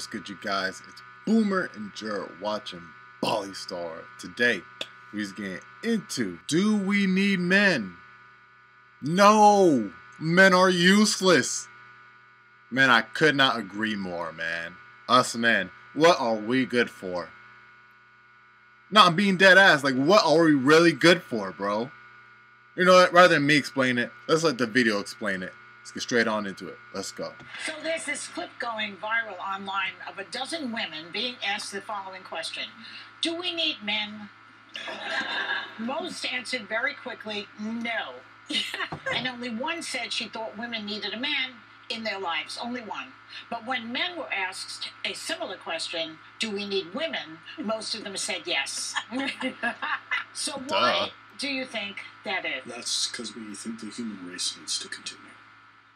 What's good, you guys? It's Boomer and Jared watching Bali Star. Today, we're getting into, do we need men? No! Men are useless! Man, I could not agree more, man. Us men, what are we good for? No, I'm being dead ass. Like, what are we really good for, bro? You know what? Rather than me explain it, let's let the video explain it. Let's get straight on into it. Let's go. So there's this clip going viral online of a dozen women being asked the following question. Do we need men? Most answered very quickly, no. And only one said she thought women needed a man in their lives. Only one. But when men were asked a similar question, do we need women? Most of them said yes. So why do you think that is? That's because we think the human race needs to continue.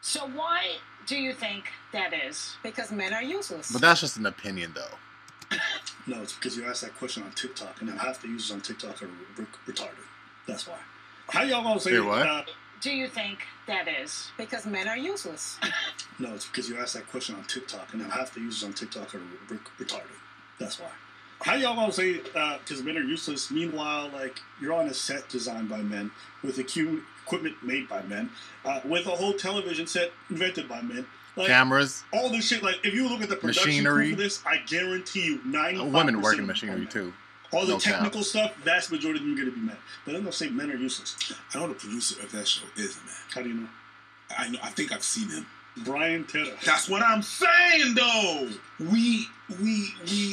So why do you think that is? Because men are useless. But that's just an opinion, though. No, it's because you asked that question on TikTok, and now half the users on TikTok are retarded. That's why. How y'all gonna say what? Do you think that is? Because men are useless. No, it's because you asked that question on TikTok, and now half the users on TikTok are retarded. That's why. How y'all gonna say because men are useless? Meanwhile, like, you're on a set designed by men with equipment made by men, with a whole television set invented by men. Like, cameras, all this shit. Like, if you look at the production machinery for this, I guarantee you, 95% women work in machinery too. All the technical stuff, vast majority of them are going to be men. But then they'll say men are useless. I know the producer of that show is a man. How do you know? I think I've seen him. Brian Tedder. That's what I'm saying, though. We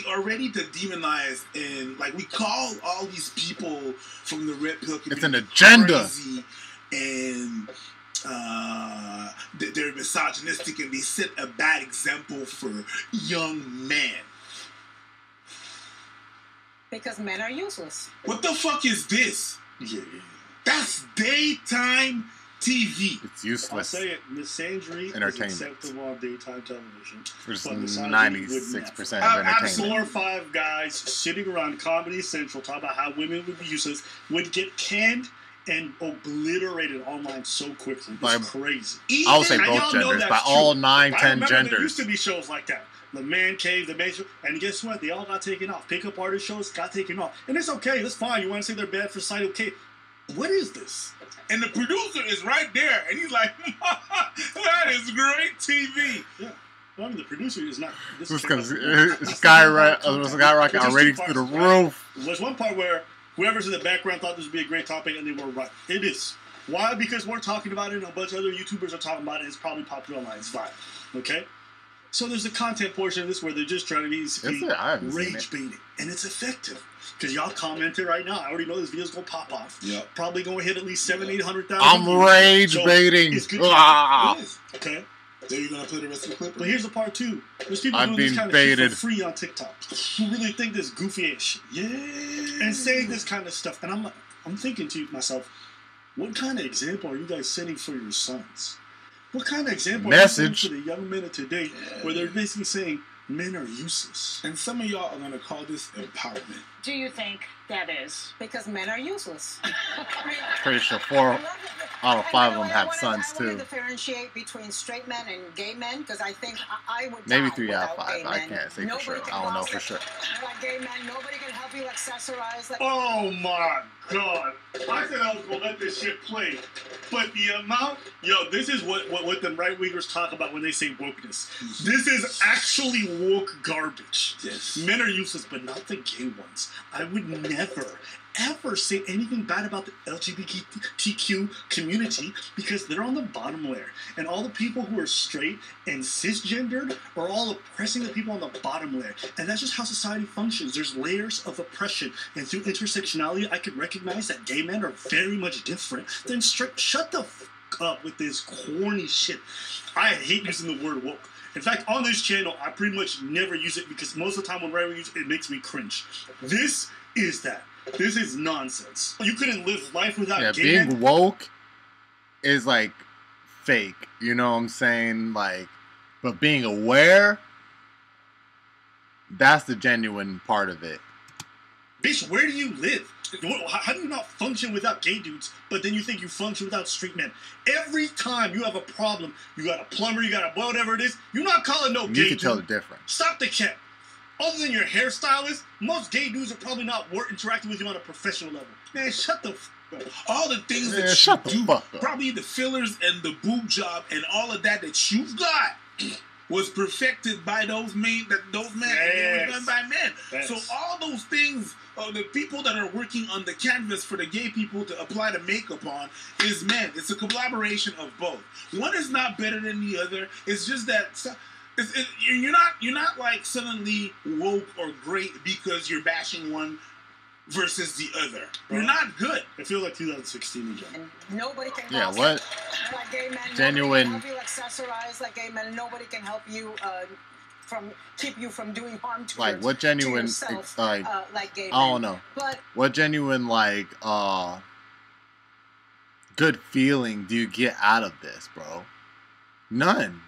are ready to demonize and, like, we call all these people from the red pill community. It's an agenda. Crazy and they're misogynistic, and they set a bad example for young men. Because men are useless. What the fuck is this? Yeah. That's daytime TV. It's useless. I'll say it. Misandry is acceptable on daytime television. Which is 96% of entertainment. 4 or 5 guys sitting around Comedy Central talking about how women would be useless would get canned and obliterated online so quickly. It's crazy. I would say both genders, by all 9, 10 genders. There used to be shows like that. The Man Cave, the Man Show, and guess what? They all got taken off. Pickup artist shows got taken off. And it's okay. That's fine. You want to say they're bad for society? Okay. What is this? And the producer is right there, and he's like, that is great TV. Yeah. Well, I mean, the producer is not. This is because skyrocket our ratings through the roof. There's one part where whoever's in the background thought this would be a great topic, and they were right. It is. Why? Because we're talking about it, and a bunch of other YouTubers are talking about it. It's probably popular online. It's fine. Okay? So there's a content portion of this where they're just trying to be rage baiting. And it's effective. Because y'all commented right now. I already know this video's going to pop off. Yep. Probably going to hit at least 700,000, 800,000. I'm rage baiting. It's good. It is. Okay? So you're going to play the rest of the clip? But here's the part 2. There's people doing this kind of shit for free on TikTok who really think this goofy ass shit. Yeah. And saying this kind of stuff. And I'm thinking to myself, what kind of example are you guys setting for your sons? What kind of example are you setting for the young men of today where they're basically saying men are useless? And some of y'all are going to call this empowerment. Do you think that is? Because men are useless. Pretty sure 4 out of 5 of them have sons I too. want to differentiate between straight men and gay men because I think I would maybe die 3 out of 5. gay I men. can't say Nobody for sure. can I don't know boss for it. sure. Like gay men, nobody can help you accessorize. Like, Oh my God! I said I was gonna let this shit play, but the amount, this is what the right wingers talk about when they say wokeness. This is actually woke garbage. Yes. Men are useless, but not the gay ones. I would never, ever say anything bad about the LGBTQ community because they're on the bottom layer. And all the people who are straight and cisgendered are all oppressing the people on the bottom layer. And that's just how society functions. There's layers of oppression. And through intersectionality, I could recognize that gay men are very much different than straight. Shut the fuck up with this corny shit. I hate using the word woke. In fact, on this channel, I pretty much never use it because most of the time when I use it, it makes me cringe. This is that. This is nonsense. You couldn't live life without gay men. Being woke is like fake. You know what I'm saying? Like, but being aware, that's the genuine part of it. Bitch, where do you live? How do you not function without gay dudes, but then you think you function without straight men? Every time you have a problem, you got a plumber, you got a whatever it is, you're not calling no gay dude. You can tell the difference. Stop the cap. Other than your hairstylist, most gay dudes are probably not interacting with you on a professional level. Man, shut the f up. All the things Man, that shut the you do, fuck up. probably the fillers and the boob job and all of that you've got was perfected by those men. It was done by men. Yes. So all those things, the people that are working on the canvas for the gay people to apply the makeup on is men. It's a collaboration of both. One is not better than the other. It's just that you're not like suddenly woke or great because you're bashing one versus the other. You're not good. I feel like 2016 again. And nobody can Yeah, help what? you like gay men. Genuine- Nobody can help you accessorize like gay men. Nobody can help you keep you from doing harm to Like, what genuine, to yourself, like, like gay men. I don't know. But What genuine, like, good feeling do you get out of this, bro? None.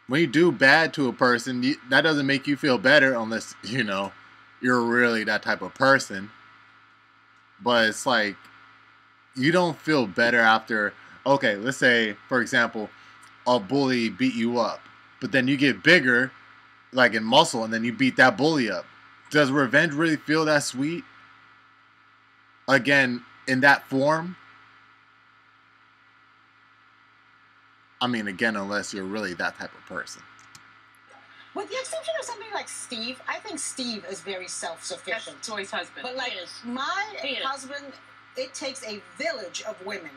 When you do bad to a person, that doesn't make you feel better unless, you know, you're really that type of person. But it's like, you don't feel better after, okay, let's say, for example, a bully beat you up. But then you get bigger, like in muscle, and then you beat that bully up. Does revenge really feel that sweet? Again, in that form? I mean, again, unless you're really that type of person. with the exception of somebody like Steve, I think Steve is very self-sufficient. That's Joy's husband. But like He is. my He is. husband, it takes a village of women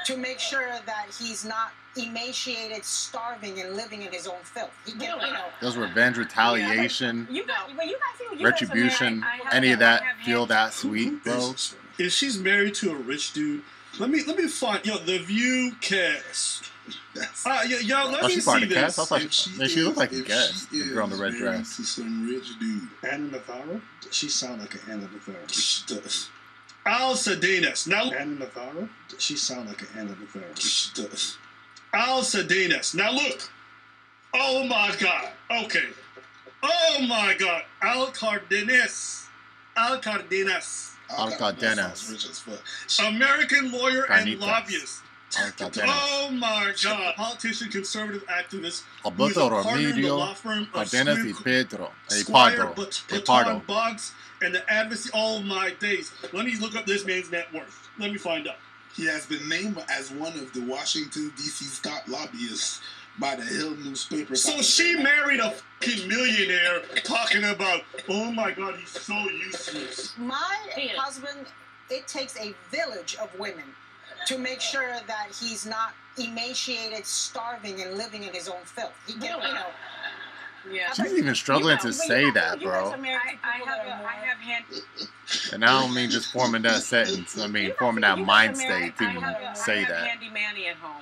to make sure that he's not emaciated, starving, and living in his own filth. He can, Really? you know. Does revenge, retaliation, You guys, well, you guys feel retribution, I have any of that. that feel that sweet, bro? If she's married to a rich dude, let me find The View cast. Y'all, let Oh, me she's part see of the this. cast? I thought she looked like a guest. The girl in the red married dress. to some rich dude. Anna Navarro? She sound like an Anna Navarro. She does. Al Sadenas. Now, Anna Navarro? She sound like an Anna Navarro. She does. Al Sadenas. Now look. Oh my God. Okay. Oh my God. Al Cardenas. Al Cardenas. Al Cardenas. That sounds rich as fuck. American lawyer and Carnitas. lobbyist. Oh my God. Politician, conservative activist. Who is a Alberto partner in the Remedios law firm of Cardenas y Smith, Pedro. Squire, Pardo. Baton Pardo. Boggs, and the advocacy. All my days. Let me look up this man's net worth. Let me find out. He has been named as one of the Washington, D.C. top lobbyists by the Hill newspaper. So she married a fucking millionaire talking about, oh my God, he's so useless. My He is. husband, it takes a village of women to make sure that he's not emaciated, starving, and living in his own filth. He can, you know. Yeah. She's even struggling to say that, You guys bro. are married to I people that are more- have hand. And I don't mean just forming that sentence. I mean forming that mind state to I even have say that. Handy Manny at home.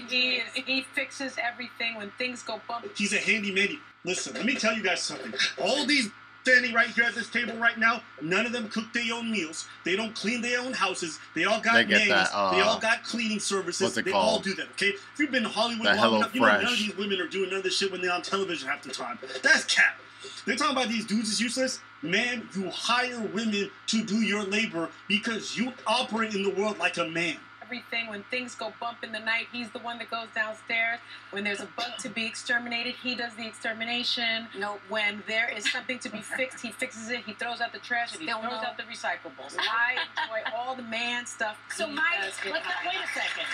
He fixes everything when things go bump. He's a handy manny. Listen, let me tell you guys something. All these standing right here at this table right now, none of them cook their own meals. They don't clean their own houses. They all got They get nannies. that, they all got cleaning services. what's it they all called? do that, okay? If you've been in Hollywood That long Hello enough, you know none of Fresh. these women are doing none of this shit when they're on television half the time. That's cap. They're talking about these dudes is useless. Man, you hire women to do your labor because you operate in the world like a man. Everything when things go bump in the night, he's the one that goes downstairs. When there's a bug to be exterminated, he does the extermination. Nope. When there is something to be fixed, he fixes it. He throws out the trash and he Still throws no. out the recyclables. I enjoy all the man stuff. So he my, does get wait high. a second.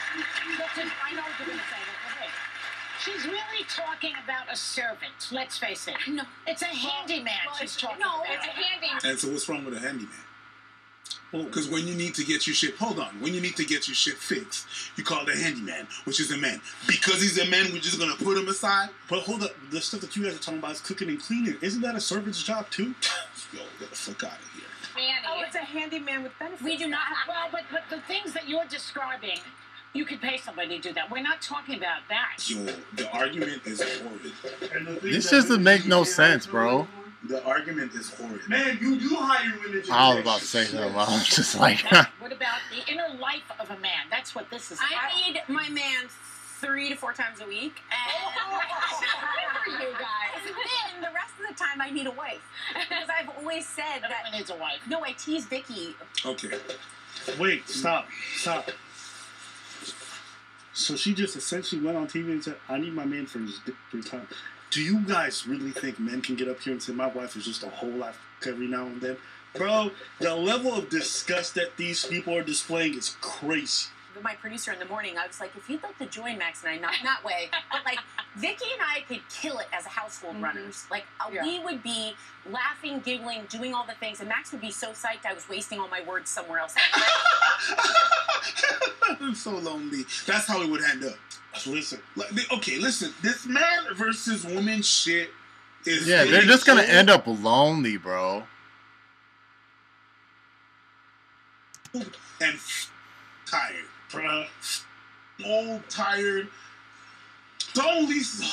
Listen, I know what you're going to say. But wait. She's really talking about a servant. Let's face it. No. It's a handyman she's talking No, about. it's a handyman. And so what's wrong with a handyman? Because when you need to get your shit, hold on, when you need to get your shit fixed, you call the handyman, which is a man. Because he's a man, we're just going to put him aside? But hold up, the stuff that you guys are talking about is cooking and cleaning. Isn't that a servant's job too? Yo, get the fuck out of here. Oh, it's a handyman with benefits. We do not. Well, but the things that you're describing, you could pay somebody to do that. We're not talking about that. Yo, the argument is horrid. And the things This that doesn't women make do no in sense, high bro. school- The argument is horrid. Man, you do hire women to I was do about that to say shit. something. I was just like, Now, what about the inner life of a man? That's what this is about. I need my man 3 to 4 times a week. And Good for you guys. and then the rest of the time I need a wife. Because I've always said that. Everyone needs a wife. No, I tease Vicky. Okay. Wait, stop. So she just essentially went on TV and said, I need my man for his time. Do you guys really think men can get up here and say, my wife is just a whole lot every now and then? Bro, the level of disgust that these people are displaying is crazy. With my producer in the morning, I was like, if you'd like to join Max and I, not in that way, but like Vicky and I could kill it as household runners. Like we would be laughing, giggling, doing all the things, and Max would be so psyched I was wasting all my words somewhere else. I'm so lonely. That's how it would end up. Listen. Okay, listen. This man versus woman shit is. Yeah, they're just gonna end up lonely, bro. And tired. Bruh. Old, tired. Don't least.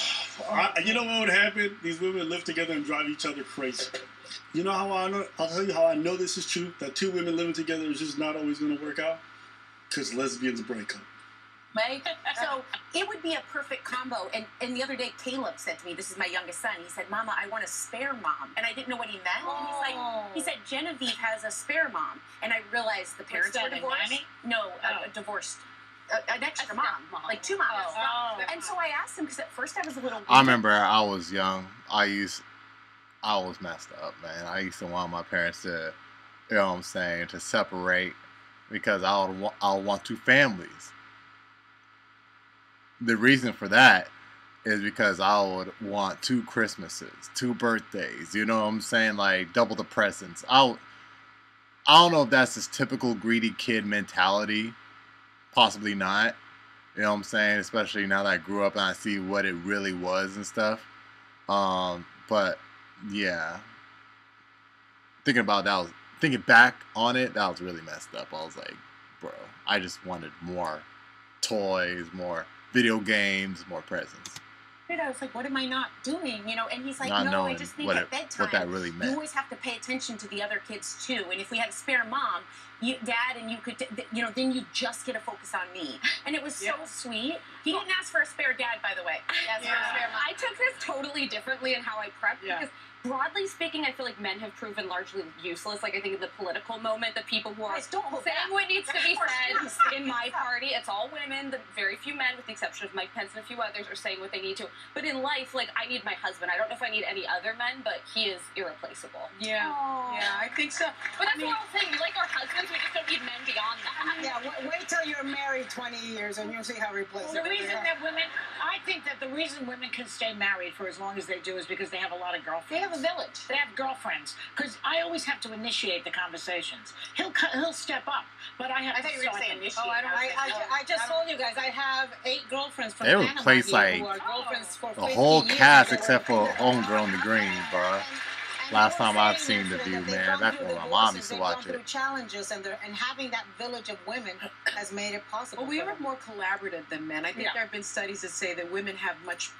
You know what would happen? These women live together and drive each other crazy. You know how I know? I'll tell you how I know this is true. That 2 women living together is just not always going to work out. Because lesbians break up. Right? So it would be a perfect combo. And the other day, Caleb said to me, this is my youngest son, he said, Mama, I want a spare mom. And I didn't know what he meant. And he's like, he said, Genevieve has a spare mom. And I realized the parents were divorced. No, divorced. An extra mom. Like 2 moms. And so I asked him, because at first I was a little weird. I remember I was young. I was messed up, man. I used to want my parents to, you know what I'm saying, to separate because I would want 2 families. The reason for that is because I would want 2 Christmases, 2 birthdays, you know what I'm saying? Like, double the presents. I don't know if that's this typical greedy kid mentality. Possibly not. You know what I'm saying? Especially now that I grew up and I see what it really was and stuff. But, yeah. Thinking back on it, that was really messed up. I was like, bro, I just wanted more toys, more video games, more presents. I was like, what am I not doing? You know, and he's like, Not no, I knowing just think what at bedtime, what that really meant. you always have to pay attention to the other kids too. And if we had a spare mom, Dad, and you could, you know, then you just get a focus on me. And it was so sweet. He didn't ask for a spare dad, by the way. He asked for a spare mom. I took this totally differently in how I prepped because broadly speaking, I feel like men have proven largely useless. Like I think in the political moment, the people who are saying what needs to be said in my party, it's all women. The very few men, with the exception of Mike Pence and a few others, are saying what they need to. But in life, like I need my husband. I don't know if I need any other men, but he is irreplaceable. Yeah, I think so. But that's the whole thing. We like our husbands. We just don't need men beyond that. Yeah, wait till you're married 20 years and you'll see how replaceable The reason they are. that women, I think that the reason women can stay married for as long as they do is because they have a lot of girlfriends. They have a village. They have girlfriends. Because I always have to initiate the conversations. He'll step up, but I have to thought you were start saying them. initiate. I just told you guys I have 8 girlfriends from They Panama replace, here like, who are girlfriends for the 50 whole years cast and except for they're- Homegirl in the Green, bro. And Last they were time I've saying seen the yesterday view, that they've man. gone Back through when my divorces, mom used to they've watch gone through it. challenges, and having that village of women has made it possible. Well, we for are them. more collaborative than men. I think there have been studies that say that women have much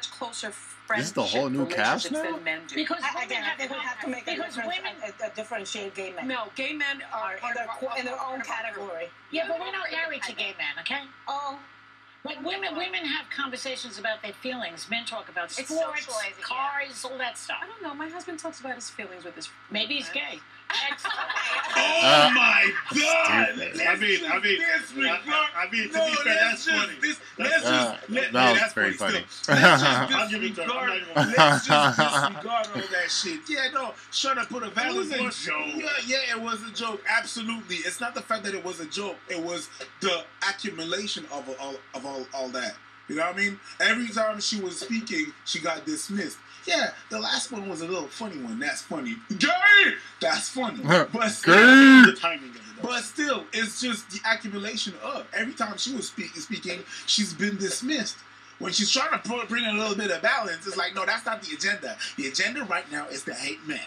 closer friendship This is the whole new cast relationships now? than men do. Because Again, I think we have to make a because difference, women, differentiate gay men. No, gay men are in their own category. yeah, but we're not married to gay men, okay? Oh, But women have conversations about their feelings. Men talk about It's sports, socializing, cars, all that stuff. I don't know. My husband talks about his feelings with his. Maybe he's gay. Oh my God! Stupid. I mean, to be fair, that's funny. That was very funny. I'll give it to him. Let's just disregard all that shit. Yeah, no, shut up. Put a valid was a point. joke. Yeah, it was a joke. Absolutely, it's not the fact that it was a joke. It was the accumulation of all that. You know what I mean? Every time she was speaking, she got dismissed. Yeah, the last one was a little funny one. That's funny. Gay! That's funny. But still, The timing of it. but still, it's just the accumulation of. Every time she was speaking, she's been dismissed. When she's trying to bring a little bit of balance, it's like, no, that's not the agenda. The agenda right now is to hate men.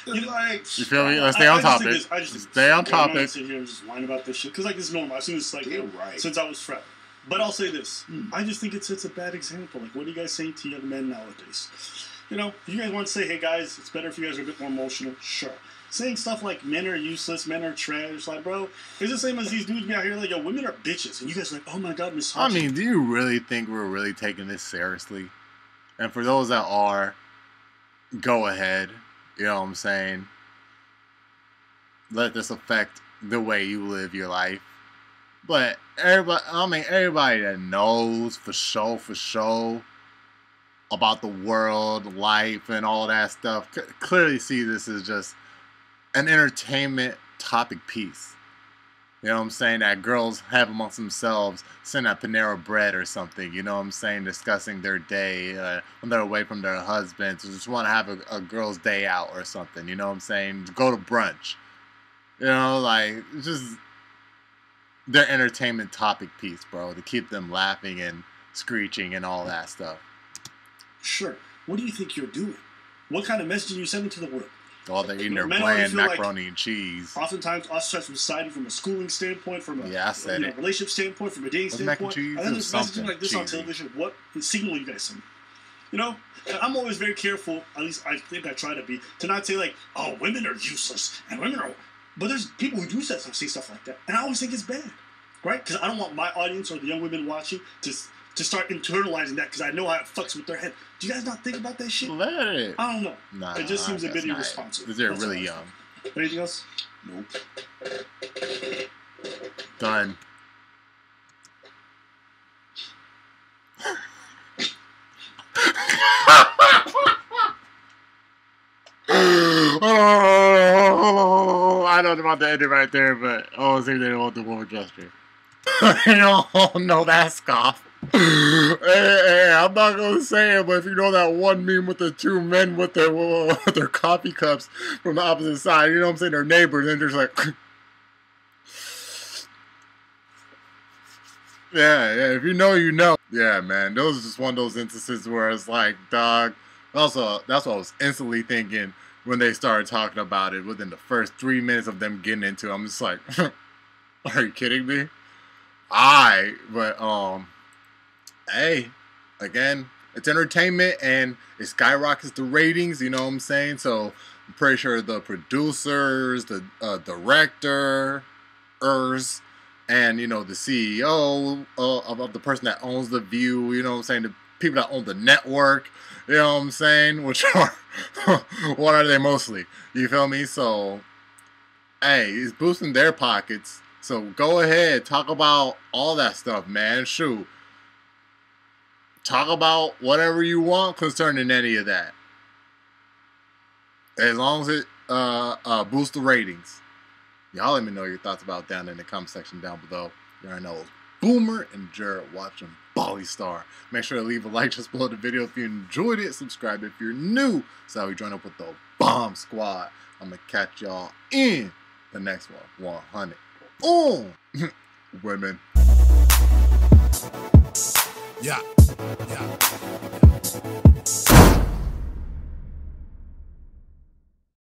It's like, You feel me? Let's stay on topic. Stay on I'm topic. not sit here and just whine about this shit because like it's normal. As soon as like You're right. since I was frat. But I'll say this: I just think it sets a bad example. Like, what are you guys saying to young men nowadays? You know, if you guys want to say, hey guys, it's better if you guys are a bit more emotional, sure. Saying stuff like men are useless, men are trash, like, bro, it's the same as these dudes be out here like, yo, women are bitches. And you guys are like, oh my god, misogyny. I mean, do you really think we're really taking this seriously? And for those that are, go ahead. You know what I'm saying? Let this affect the way you live your life. But everybody that knows for sure about the world, life, and all that stuff clearly see this as just an entertainment topic piece. You know what I'm saying? That girls have amongst themselves, sitting at Panera Bread or something. You know what I'm saying? Discussing their day when they're away from their husbands. Or just want to have a girl's day out or something. You know what I'm saying? Go to brunch. You know, like, it's just their entertainment topic piece, bro. To keep them laughing and screeching and all that stuff. Sure. What do you think you're doing? What kind of messaging you sending to the world? All they're eating their bland macaroni and cheese. Oftentimes, us from society, from a schooling standpoint, from a relationship standpoint, from a dating standpoint, and then there's messaging like this on television. What signal you guys send? You know, and I'm always very careful. At least I think I try to be, to not say like, "Oh, women are useless," and women are. But there's people who do say stuff like that, and I always think it's bad, right? Because I don't want my audience or the young women watching to start internalizing that, because I know how it fucks with their head. Do you guys not think about that shit? Let it. I don't know. Nah, it just seems a bit irresponsible. Because they're really young. Anything else? Nope. Done. I know about to end it right there, but I was thinking they don't want the war gesture. No, that's scoff. Hey, I'm not gonna say it, but if you know that one meme with the two men with their coffee cups from the opposite side, you know what I'm saying, they're neighbors, and they're just like, yeah, if you know, you know. Yeah, man, those are just one of those instances where it's like, dog. Also, that's what I was instantly thinking when they started talking about it within the first 3 minutes of them getting into it. I'm just like, are you kidding me? But hey, again, it's entertainment and it skyrockets the ratings, you know what I'm saying? So I'm pretty sure the producers, the directors, and, you know, the CEO of the person that owns The View, you know what I'm saying? The people that own the network, you know what I'm saying? Which are, what are they mostly? You feel me? So, hey, it's boosting their pockets. So go ahead, talk about all that stuff, man. Shoot. Talk about whatever you want concerning any of that. As long as it boosts the ratings. Y'all let me know your thoughts about down in the comment section down below. You already know Boomer and Jared watching Bali Star. Make sure to leave a like just below the video if you enjoyed it. Subscribe if you're new. So we join up with the Bomb Squad. I'm going to catch y'all in the next one. 100. Women. Yeah.